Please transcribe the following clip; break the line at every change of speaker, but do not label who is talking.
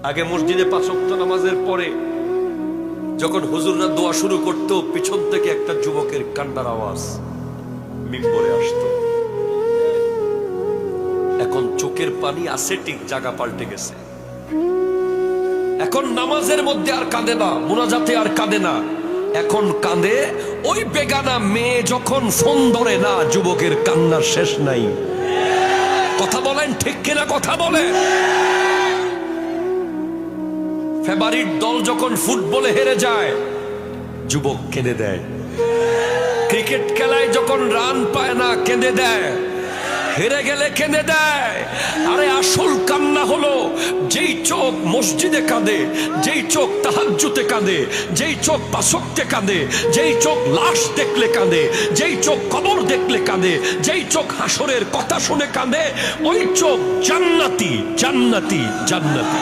আগে মসজিদে 5 ওয়াক্ত নামাজের পরে যখন হুজুররা দোয়া শুরু করতো, পিছন থেকে একটা যুবকের কান্নার আওয়াজ মিম্বরে আসতো। এখন চোখের পানি আছে ঠিক, জায়গা পাল্টে গেছে। এখন নামাজের মধ্যে আর কাঁদে না, মুনাজাতে আর কাঁদে না, এখন কাঁদে ওই বেগানা মেয়ে যখন ফোন ধরে না। যুবকের কান্নার শেষ নাই। কথা বলেন ঠিক কিনা? কথা বলেন। ফেভারিট দল যখন ফুটবলে হেরে যায়, যুবক কেঁদে দেয়। ক্রিকেট খেলায় যখন রান পায় না, কেঁদে দেয়। হেরে গেলে কেঁদে দেয়। আরে আসল কান্না হলো যেই চোখ মসজিদে কাঁদে, যেই চোখ তাহাজ্জুদে কাঁদে, যেই চোখ পাঁচ ওয়াক্তে কাঁদে, যেই চোখ লাশ দেখলে কাঁদে, যেই চোখ কবর দেখলে কাঁদে, যেই চোখ হাসরের কথা শুনে কাঁদে, ওই চোখ জান্নাতি জান্নাতি জান্নাতি।